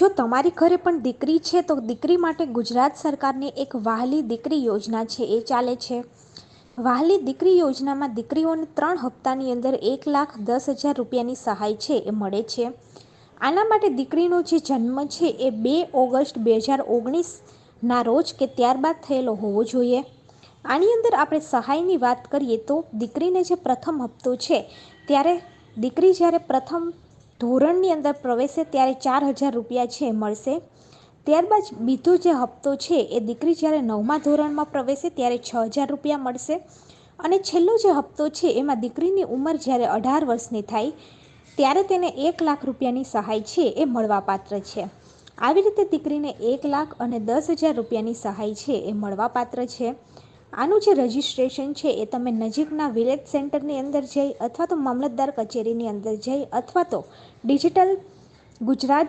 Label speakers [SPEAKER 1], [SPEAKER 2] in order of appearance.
[SPEAKER 1] જો તમારી ઘરે પણ દીકરી છે તો દીકરી માટે ગુજરાત સરકારની એક વહાલી દીકરી યોજના છે એ ચાલે છે. વહાલી દીકરી યોજનામાં દીકરીઓને 3 હપ્તાની અંદર 1,10,000 રૂપિયાની સહાય છે એ મળે છે. આના માટે દીકરીનો જે જન્મ છે એ 2 ઓગસ્ટ 2019ના રોજ કે ત્યારબાદ થયેલો હોવો જોઈએ. આની અંદર આપણે સહાયની વાત કરીએ તો દીકરીને જે પ્રથમ હપ્તો છે ત્યારે દીકરી જ્યારે પ્રથમ ધોરણની અંદર પ્રવેશે ત્યારે 4,000 રૂપિયા છે મળશે. ત્યારબાદ બીજો જે હપ્તો છે એ દીકરી જ્યારે 9મા ધોરણમાં પ્રવેશે ત્યારે 6,000 રૂપિયા મળશે. અને છેલ્લો જે હપ્તો છે એમાં દીકરીની ઉંમર જ્યારે 18 વર્ષની થાય ત્યારે તેને 1 લાખ રૂપિયાની સહાય છે એ મળવાપાત્ર છે. આવી રીતે દીકરીને 1,10,000 રૂપિયાની સહાય છે એ મળવાપાત્ર છે. આનું જે રજિસ્ટ્રેશન છે એ તમે નજીકના વિલેજ સેન્ટરની અંદર જઈ અથવા તો મામલતદાર કચેરીની અંદર જઈ અથવા તો ડિજિટલ ગુજરાત